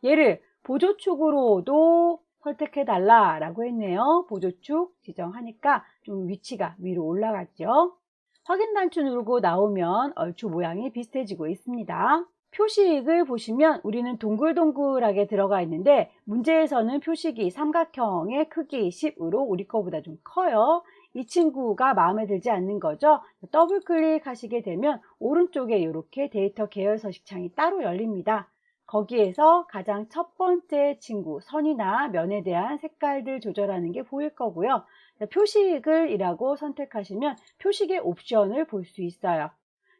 얘를 보조축으로도 선택해 달라 라고 했네요. 보조축 지정하니까 좀 위치가 위로 올라갔죠. 확인 단추 누르고 나오면 얼추 모양이 비슷해지고 있습니다. 표식을 보시면 우리는 동글동글하게 들어가 있는데 문제에서는 표식이 삼각형의 크기 10으로 우리 거보다 좀 커요. 이 친구가 마음에 들지 않는 거죠. 더블 클릭하시게 되면 오른쪽에 이렇게 데이터 계열 서식 창이 따로 열립니다. 거기에서 가장 첫 번째 친구 선이나 면에 대한 색깔들 조절하는 게 보일 거고요. 표식을 이라고 선택하시면 표식의 옵션을 볼 수 있어요.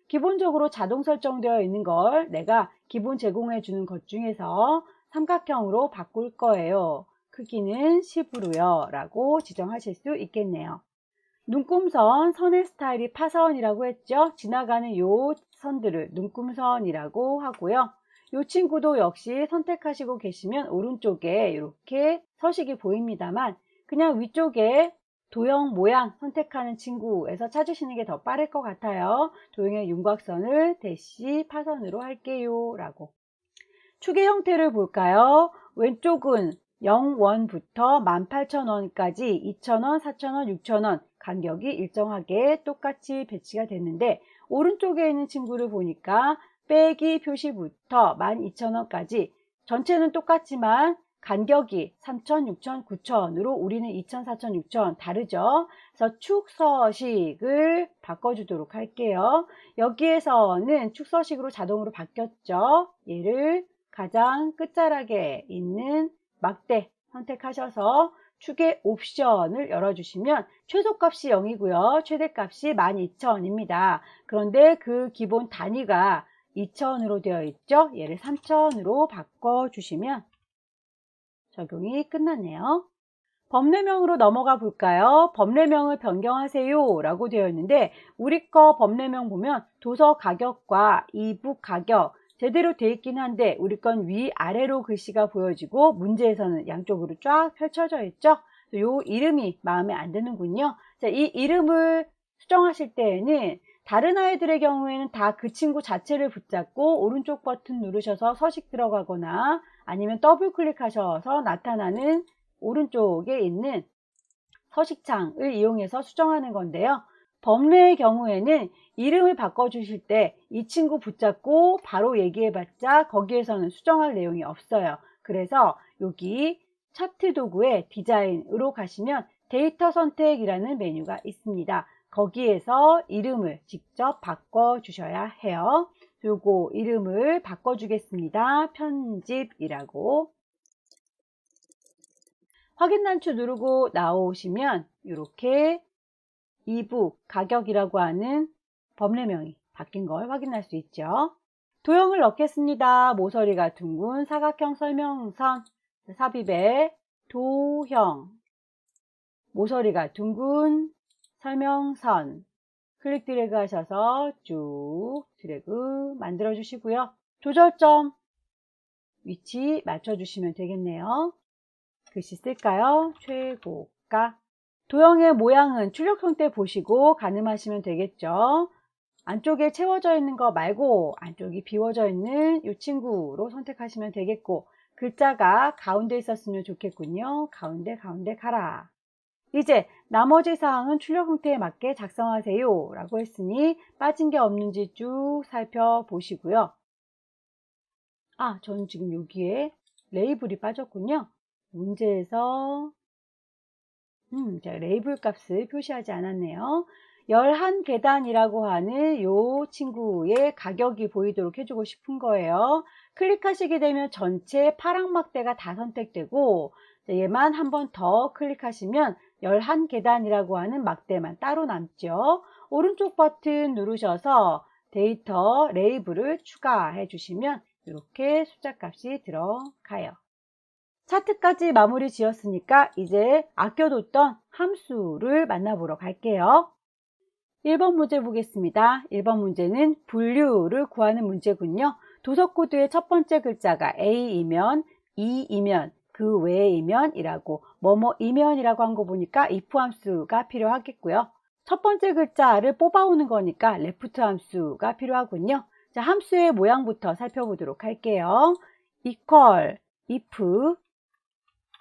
기본적으로 자동 설정되어 있는 걸 내가 기본 제공해 주는 것 중에서 삼각형으로 바꿀 거예요. 크기는 10으로요 라고 지정하실 수 있겠네요. 눈금선, 선의 스타일이 파선이라고 했죠. 지나가는 요 선들을 눈금선이라고 하고요. 이 친구도 역시 선택하시고 계시면 오른쪽에 이렇게 서식이 보입니다만 그냥 위쪽에 도형 모양 선택하는 친구에서 찾으시는 게 더 빠를 것 같아요. 도형의 윤곽선을 대시 파선으로 할게요 라고. 축의 형태를 볼까요? 왼쪽은 0원부터 18,000원까지 2,000원, 4,000원, 6,000원 간격이 일정하게 똑같이 배치가 됐는데 오른쪽에 있는 친구를 보니까 빼기 표시부터 12,000원까지 전체는 똑같지만 간격이 3,000, 6,000, 9,000으로 우리는 2,000, 4,000, 6,000 다르죠. 그래서 축 서식을 바꿔주도록 할게요. 여기에서는 축 서식으로 자동으로 바뀌었죠. 얘를 가장 끝자락에 있는 막대 선택하셔서 축의 옵션을 열어주시면 최소값이 0이고요. 최대값이 12,000입니다. 그런데 그 기본 단위가 2,000으로 되어 있죠. 얘를 3,000으로 바꿔주시면 적용이 끝났네요. 법례명으로 넘어가 볼까요? 법례명을 변경하세요 라고 되어 있는데 우리 거 법례명 보면 도서 가격과 이북 가격 제대로 되어 있긴 한데 우리 건 위아래로 글씨가 보여지고 문제에서는 양쪽으로 쫙 펼쳐져 있죠. 요 이름이 마음에 안 드는군요. 자, 이 이름을 수정하실 때에는 다른 아이들의 경우에는 다 그 친구 자체를 붙잡고 오른쪽 버튼 누르셔서 서식 들어가거나 아니면 더블 클릭하셔서 나타나는 오른쪽에 있는 서식창을 이용해서 수정하는 건데요. 법례의 경우에는 이름을 바꿔주실 때 이 친구 붙잡고 바로 얘기해봤자 거기에서는 수정할 내용이 없어요. 그래서 여기 차트 도구의 디자인으로 가시면 데이터 선택이라는 메뉴가 있습니다. 거기에서 이름을 직접 바꿔주셔야 해요. 요거 이름을 바꿔주겠습니다. 편집이라고. 확인 단추 누르고 나오시면 이렇게 이북 가격이라고 하는 법례명이 바뀐 걸 확인할 수 있죠. 도형을 넣겠습니다. 모서리가 둥근 사각형 설명선 삽입에 도형 모서리가 둥근 설명선 클릭 드래그 하셔서 쭉 드래그 만들어 주시고요. 조절점 위치 맞춰 주시면 되겠네요. 글씨 쓸까요? 최고가 도형의 모양은 출력 형태 보시고 가늠하시면 되겠죠. 안쪽에 채워져 있는 거 말고 안쪽이 비워져 있는 이 친구로 선택하시면 되겠고, 글자가 가운데 있었으면 좋겠군요. 가운데 가라. 이제 나머지 사항은 출력 형태에 맞게 작성하세요 라고 했으니 빠진 게 없는지 쭉 살펴보시고요. 저는 지금 여기에 레이블이 빠졌군요. 문제에서 제가 레이블 값을 표시하지 않았네요. 11계단이라고 하는 이 친구의 가격이 보이도록 해주고 싶은 거예요. 클릭하시게 되면 전체 파란 막대가 다 선택되고, 얘만 한 번 더 클릭하시면 11계단이라고 하는 막대만 따로 남죠. 오른쪽 버튼 누르셔서 데이터 레이블을 추가해 주시면 이렇게 숫자 값이 들어가요. 차트까지 마무리 지었으니까 이제 아껴뒀던 함수를 만나보러 갈게요. 1번 문제 보겠습니다. 1번 문제는 분류를 구하는 문제군요. 도서코드의 첫 번째 글자가 A이면, E이면, 그 외이면 이라고, 뭐뭐이면이라고 한 거 보니까 if 함수가 필요하겠고요. 첫 번째 글자를 뽑아오는 거니까 left 함수가 필요하군요. 자, 함수의 모양부터 살펴보도록 할게요. equal, if,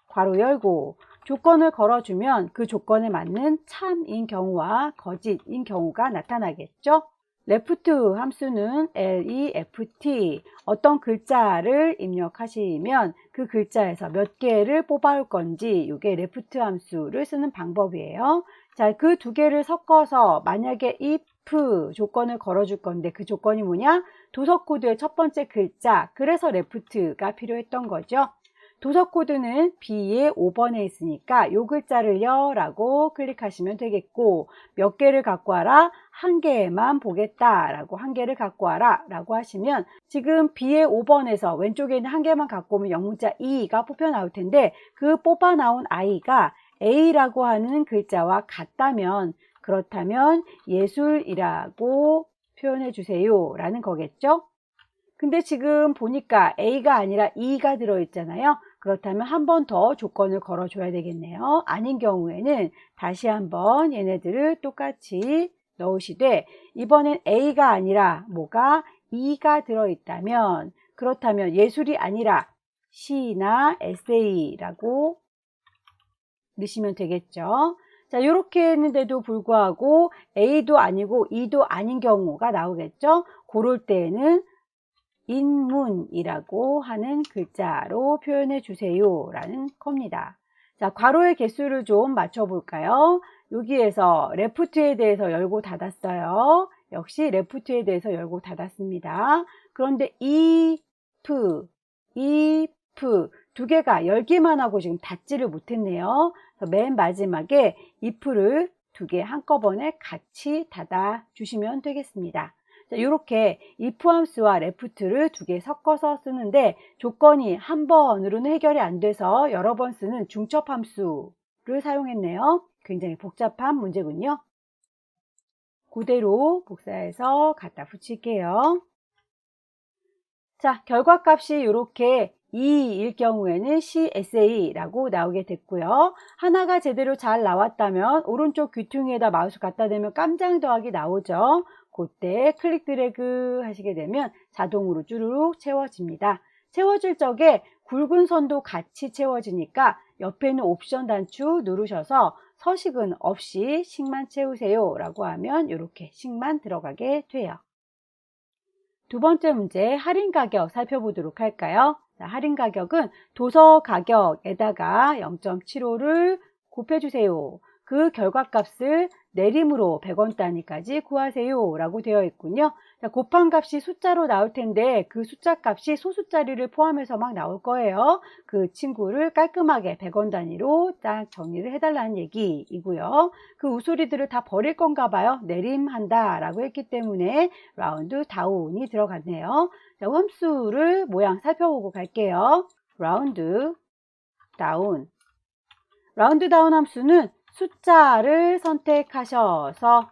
괄호 열고, 조건을 걸어주면 그 조건에 맞는 참인 경우와 거짓인 경우가 나타나겠죠. left 함수는 left, 어떤 글자를 입력하시면 그 글자에서 몇 개를 뽑아올 건지 이게 left 함수를 쓰는 방법이에요. 자, 그 두 개를 섞어서 만약에 if 조건을 걸어줄 건데 그 조건이 뭐냐? 도서코드의 첫 번째 글자, 그래서 left가 필요했던 거죠. 도서코드는 B의 5번에 있으니까 이 글자를요 라고 클릭하시면 되겠고, 몇 개를 갖고 와라? 한 개만 보겠다 라고, 한 개를 갖고 와라 라고 하시면 지금 B의 5번에서 왼쪽에 있는 한 개만 갖고 오면 영문자 E가 뽑혀 나올 텐데, 그 뽑아 나온 I가 A라고 하는 글자와 같다면, 그렇다면 예술이라고 표현해 주세요 라는 거겠죠. 근데 지금 보니까 A가 아니라 E가 들어있잖아요. 그렇다면 한 번 더 조건을 걸어줘야 되겠네요. 아닌 경우에는 다시 한번 얘네들을 똑같이 넣으시되, 이번엔 A가 아니라 뭐가 E가 들어있다면, 그렇다면 예술이 아니라 시나 에세이라고 넣으시면 되겠죠. 자, 이렇게 했는데도 불구하고 A도 아니고 E도 아닌 경우가 나오겠죠. 그럴 때에는 인문이라고 하는 글자로 표현해 주세요 라는 겁니다. 자, 괄호의 개수를 좀 맞춰 볼까요? 여기에서 left에 대해서 열고 닫았어요. 역시 left에 대해서 열고 닫았습니다. 그런데 if 두 개가 열기만 하고 지금 닫지를 못했네요. 그래서 맨 마지막에 if를 두 개 한꺼번에 같이 닫아 주시면 되겠습니다. 이렇게 if 함수와 left를 두 개 섞어서 쓰는데, 조건이 한 번으로는 해결이 안 돼서 여러 번 쓰는 중첩 함수를 사용했네요. 굉장히 복잡한 문제군요. 그대로 복사해서 갖다 붙일게요. 자, 결과값이 이렇게 2일 경우에는 CSA라고 나오게 됐고요. 하나가 제대로 잘 나왔다면 오른쪽 귀퉁이에다 마우스 갖다 대면 깜장 더하기 나오죠. 그때 클릭 드래그 하시게 되면 자동으로 쭈루룩 채워집니다. 채워질 적에 굵은 선도 같이 채워지니까 옆에 있는 옵션 단추 누르셔서 서식은 없이 식만 채우세요 라고 하면 이렇게 식만 들어가게 돼요. 두 번째 문제, 할인 가격 살펴보도록 할까요? 자, 할인 가격은 도서 가격에다가 0.75를 곱해주세요. 그 결과값을 내림으로 100원 단위까지 구하세요 라고 되어 있군요. 자, 곱한 값이 숫자로 나올 텐데 그 숫자 값이 소수자리를 포함해서 막 나올 거예요. 그 친구를 깔끔하게 100원 단위로 딱 정리를 해달라는 얘기이고요. 그 우수리들을 다 버릴 건가 봐요. 내림한다 라고 했기 때문에 라운드 다운이 들어갔네요. 자, 함수를 모양 살펴보고 갈게요. 라운드 다운 함수는 숫자를 선택하셔서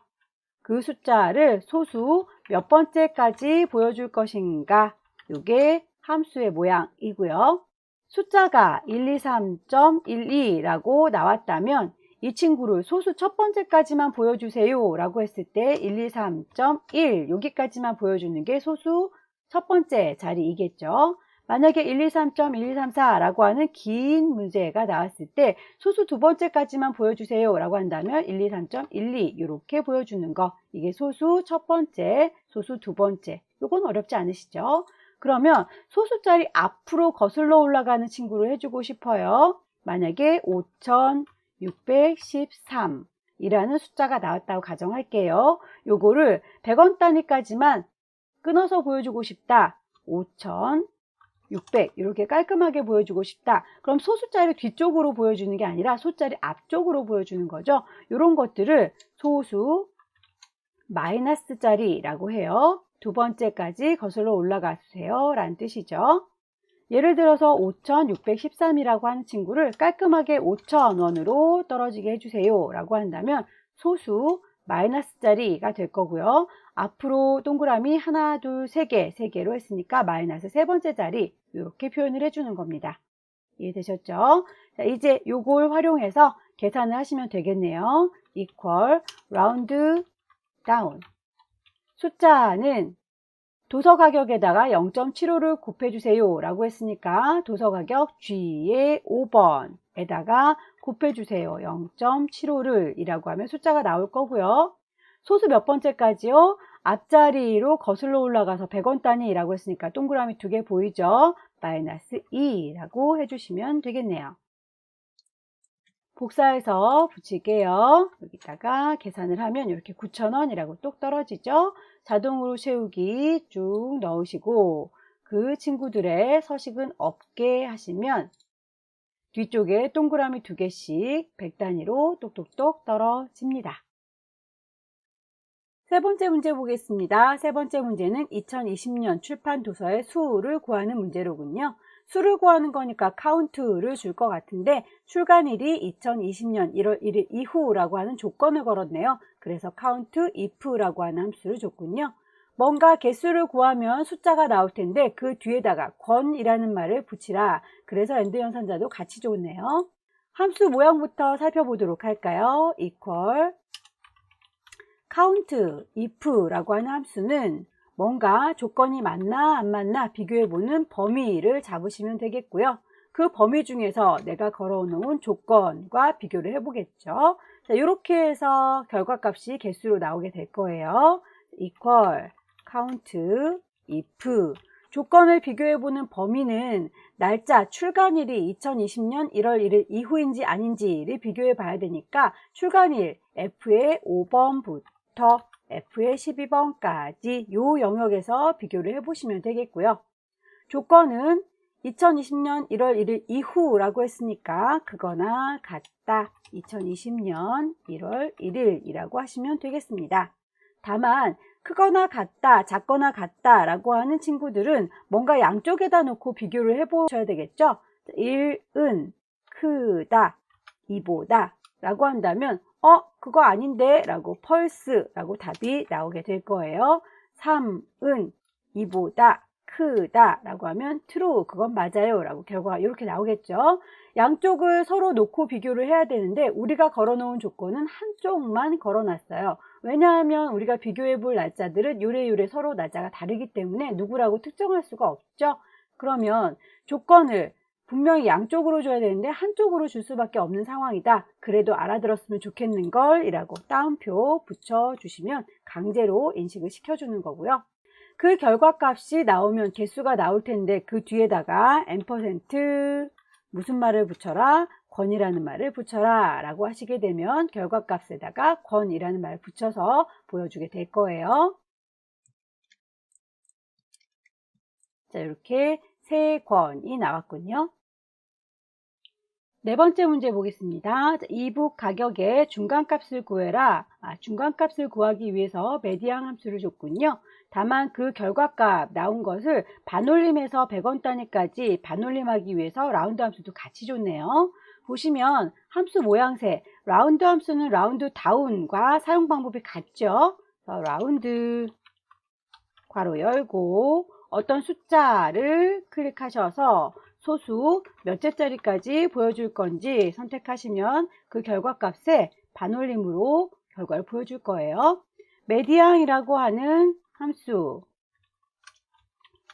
그 숫자를 소수 몇 번째까지 보여줄 것인가, 이게 함수의 모양이고요. 숫자가 123.12라고 나왔다면 이 친구를 소수 첫 번째까지만 보여주세요 라고 했을 때 123.1 여기까지만 보여주는 게 소수 첫 번째 자리이겠죠. 만약에 123.1234 라고 하는 긴 문제가 나왔을 때 소수 두 번째까지만 보여주세요 라고 한다면 123.12 이렇게 보여주는 거, 이게 소수 첫 번째, 소수 두 번째. 요건 어렵지 않으시죠? 그러면 소수 자리 앞으로 거슬러 올라가는 친구를 해주고 싶어요. 만약에 5613 이라는 숫자가 나왔다고 가정할게요. 요거를 100원 단위까지만 끊어서 보여주고 싶다. 5600 이렇게 깔끔하게 보여주고 싶다. 그럼 소수자리 뒤쪽으로 보여주는 게 아니라 소자리 앞쪽으로 보여주는 거죠. 이런 것들을 소수 마이너스 자리라고 해요. 두 번째까지 거슬러 올라가주세요 라는 뜻이죠. 예를 들어서 5613이라고 하는 친구를 깔끔하게 5000원으로 떨어지게 해주세요 라고 한다면 소수 마이너스 자리가 될 거고요. 앞으로 동그라미 하나, 둘, 세 개로 했으니까 마이너스 세 번째 자리 이렇게 표현을 해주는 겁니다. 이해되셨죠? 자, 이제 요걸 활용해서 계산을 하시면 되겠네요. equal round down. 숫자는 도서 가격에다가 0.75를 곱해주세요 라고 했으니까 도서 가격 G의 5번에다가 곱해주세요 0.75를 이라고 하면 숫자가 나올 거고요. 소수 몇 번째까지요? 앞자리로 거슬러 올라가서 100원 단위라고 했으니까 동그라미 두 개 보이죠? 마이너스 2라고 해주시면 되겠네요. 복사해서 붙일게요. 여기다가 계산을 하면 이렇게 9,000원이라고 똑 떨어지죠. 자동으로 채우기 쭉 넣으시고 그 친구들의 서식은 없게 하시면 뒤쪽에 동그라미 두 개씩 100단위로 똑똑똑 떨어집니다. 세 번째 문제 보겠습니다. 세 번째 문제는 2020년 출판 도서의 수를 구하는 문제로군요. 수를 구하는 거니까 카운트를 줄 것 같은데 출간일이 2020년 1월 1일 이후라고 하는 조건을 걸었네요. 그래서 count if라고 하는 함수를 줬군요. 뭔가 개수를 구하면 숫자가 나올 텐데 그 뒤에다가 권이라는 말을 붙이라. 그래서 엔드 연산자도 같이 줬네요. 함수 모양부터 살펴보도록 할까요? equal count if라고 하는 함수는 뭔가 조건이 맞나 안 맞나 비교해보는 범위를 잡으시면 되겠고요. 그 범위 중에서 내가 걸어놓은 조건과 비교를 해보겠죠. 자, 이렇게 해서 결과값이 개수로 나오게 될 거예요. equal count if 조건을 비교해보는 범위는 날짜 출간일이 2020년 1월 1일 이후인지 아닌지를 비교해 봐야 되니까 출간일 F의 5번부터 F의 12번까지 이 영역에서 비교를 해보시면 되겠고요. 조건은 2020년 1월 1일 이후라고 했으니까 그거나 같다 2020년 1월 1일이라고 하시면 되겠습니다. 다만 크거나 같다, 작거나 같다 라고 하는 친구들은 뭔가 양쪽에다 놓고 비교를 해보셔야 되겠죠. 1은 크다, 2보다 라고 한다면 그거 아닌데 라고 펄스 라고 답이 나오게 될 거예요. 3은 2보다 크다 라고 하면 true 그건 맞아요 라고 결과가 이렇게 나오겠죠. 양쪽을 서로 놓고 비교를 해야 되는데 우리가 걸어 놓은 조건은 한쪽만 걸어 놨어요. 왜냐하면 우리가 비교해 볼 날짜들은 요래요래 서로 날짜가 다르기 때문에 누구라고 특정할 수가 없죠. 그러면 조건을 분명히 양쪽으로 줘야 되는데 한쪽으로 줄 수밖에 없는 상황이다. 그래도 알아들었으면 좋겠는걸 이라고 따옴표 붙여주시면 강제로 인식을 시켜주는 거고요. 그 결과값이 나오면 개수가 나올 텐데 그 뒤에다가 %, 무슨 말을 붙여라? 권이라는 말을 붙여라 라고 하시게 되면 결과값에다가 권이라는 말을 붙여서 보여주게 될 거예요. 자, 이렇게 세 권이 나왔군요. 네 번째 문제 보겠습니다. 이북 가격의 중간값을 구해라. 중간값을 구하기 위해서 메디안 함수를 줬군요. 다만 그 결과값 나온 것을 반올림해서 100원 단위까지 반올림하기 위해서 라운드 함수도 같이 줬네요. 보시면 함수 모양새, 라운드 함수는 라운드 다운과 사용 방법이 같죠. 라운드 괄호 열고 어떤 숫자를 클릭하셔서 소수 몇째짜리까지 보여줄 건지 선택하시면 그 결과값에 반올림으로 결과를 보여줄 거예요. 메디앙이라고 하는 함수,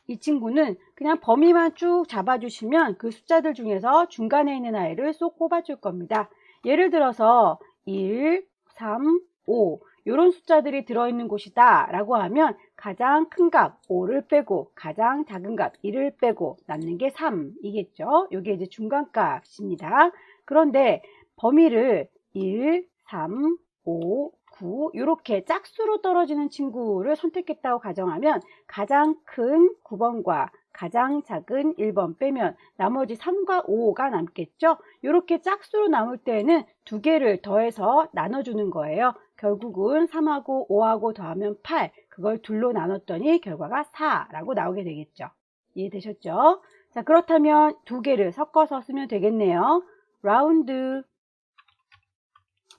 이 친구는 그냥 범위만 쭉 잡아주시면 그 숫자들 중에서 중간에 있는 아이를 쏙 뽑아줄 겁니다. 예를 들어서 1, 3, 5 이런 숫자들이 들어있는 곳이다 라고 하면 가장 큰 값 5를 빼고 가장 작은 값 1을 빼고 남는 게 3이겠죠. 이게 이제 중간값입니다. 그런데 범위를 1, 3, 5, 9 이렇게 짝수로 떨어지는 친구를 선택했다고 가정하면 가장 큰 9번과 가장 작은 1번 빼면 나머지 3과 5가 남겠죠. 이렇게 짝수로 남을 때에는 두 개를 더해서 나눠주는 거예요. 결국은 3하고 5하고 더하면 8, 그걸 둘로 나눴더니 결과가 4라고 나오게 되겠죠. 이해되셨죠? 자, 그렇다면 두 개를 섞어서 쓰면 되겠네요. 라운드,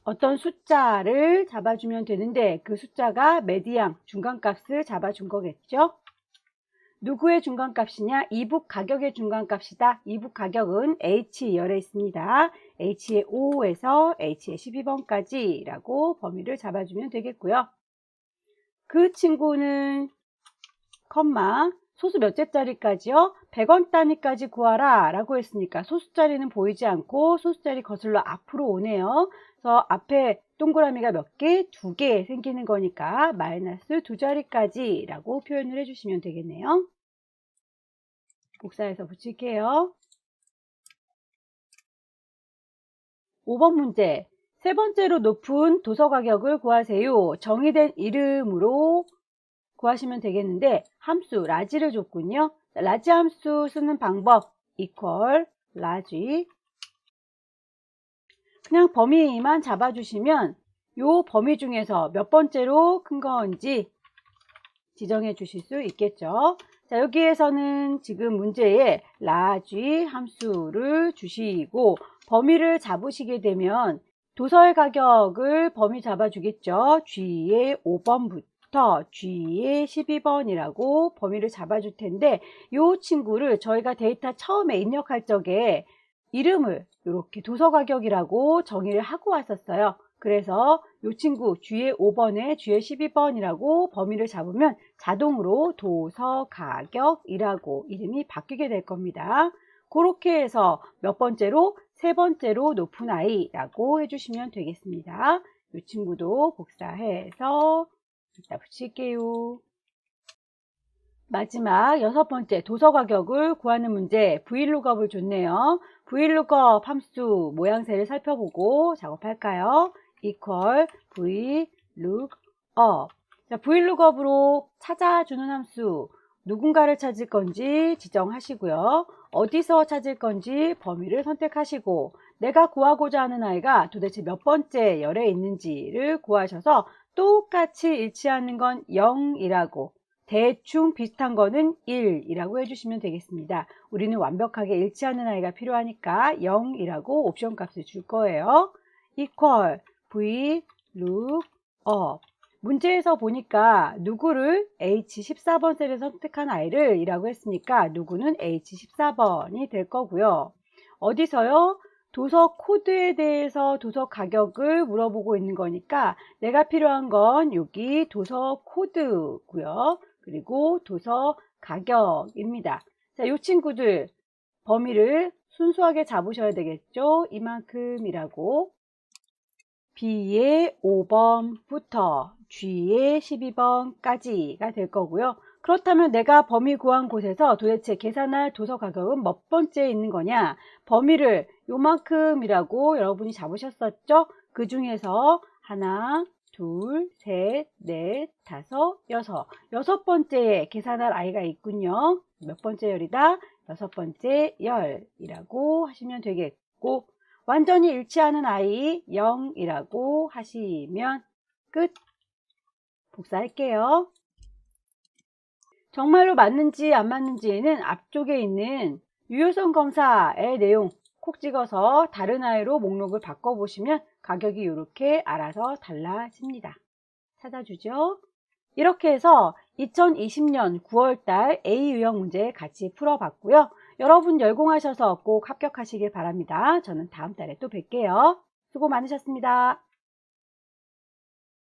어떤 숫자를 잡아주면 되는데 그 숫자가 메디앙, 중간값을 잡아준 거겠죠. 누구의 중간값이냐? 이북 가격의 중간값이다. 이북 가격은 H열에 있습니다. H의 5에서 H의 12번까지 라고 범위를 잡아주면 되겠고요. 그 친구는 컴마 소수 몇째짜리까지요? 100원 단위까지 구하라 라고 했으니까 소수자리는 보이지 않고 소수자리 거슬러 앞으로 오네요. 그래서 앞에 동그라미가 몇 개? 2개 생기는 거니까 마이너스 2자리까지 라고 표현을 해주시면 되겠네요. 복사해서 붙일게요. 5번 문제, 세 번째로 높은 도서 가격을 구하세요. 정의된 이름으로 구하시면 되겠는데 함수 라지를 줬군요. 라지 함수 쓰는 방법 equal 라지, 그냥 범위만 잡아주시면 요 범위 중에서 몇 번째로 큰 건지 지정해 주실 수 있겠죠. 자, 여기에서는 지금 문제에 라지 함수를 주시고 범위를 잡으시게 되면 도서의 가격을 범위 잡아주겠죠. G의 5번부터 G의 12번이라고 범위를 잡아줄 텐데 이 친구를 저희가 데이터 처음에 입력할 적에 이름을 이렇게 도서 가격이라고 정의를 하고 왔었어요. 그래서 이 친구 G의 5번에 G의 12번이라고 범위를 잡으면 자동으로 도서 가격이라고 이름이 바뀌게 될 겁니다. 그렇게 해서 몇 번째로? 세 번째로 높은 아이라고 해주시면 되겠습니다. 이 친구도 복사해서 여기다 붙일게요. 마지막 6번째 도서 가격을 구하는 문제, VLOOKUP을 줬네요. VLOOKUP 함수 모양새를 살펴보고 작업할까요? equal VLOOKUP. 자, VLOOKUP으로 찾아주는 함수, 누군가를 찾을 건지 지정하시고요. 어디서 찾을 건지 범위를 선택하시고 내가 구하고자 하는 아이가 도대체 몇 번째 열에 있는지를 구하셔서 똑같이 일치하는 건 0이라고 대충 비슷한 거는 1이라고 해주시면 되겠습니다. 우리는 완벽하게 일치하는 아이가 필요하니까 0이라고 옵션 값을 줄 거예요. equal VLOOKUP. 문제에서 보니까 누구를 H14번 셀에 선택한 아이를 이라고 했으니까 누구는 H14번이 될 거고요. 어디서요? 도서 코드에 대해서 도서 가격을 물어보고 있는 거니까 내가 필요한 건 여기 도서 코드고요. 그리고 도서 가격입니다. 자, 이 친구들 범위를 순수하게 잡으셔야 되겠죠. 이만큼이라고. B의 5번부터 G의 12번까지가 될 거고요. 그렇다면 내가 범위 구한 곳에서 도대체 계산할 도서 가격은 몇 번째에 있는 거냐? 범위를 요만큼이라고 여러분이 잡으셨었죠? 그 중에서 하나, 둘, 셋, 넷, 다섯, 여섯 번째에 계산할 아이가 있군요. 몇 번째 열이다? 6번째 열이라고 하시면 되겠고, 완전히 일치하는 아이 0이라고 하시면 끝. 복사할게요. 정말로 맞는지 안 맞는지는 앞쪽에 있는 유효성 검사의 내용 콕 찍어서 다른 아이로 목록을 바꿔보시면 가격이 이렇게 알아서 달라집니다. 찾아주죠. 이렇게 해서 2020년 9월달 A 유형 문제 같이 풀어봤고요. 여러분 열공하셔서 꼭 합격하시길 바랍니다. 저는 다음 달에 또 뵐게요. 수고 많으셨습니다.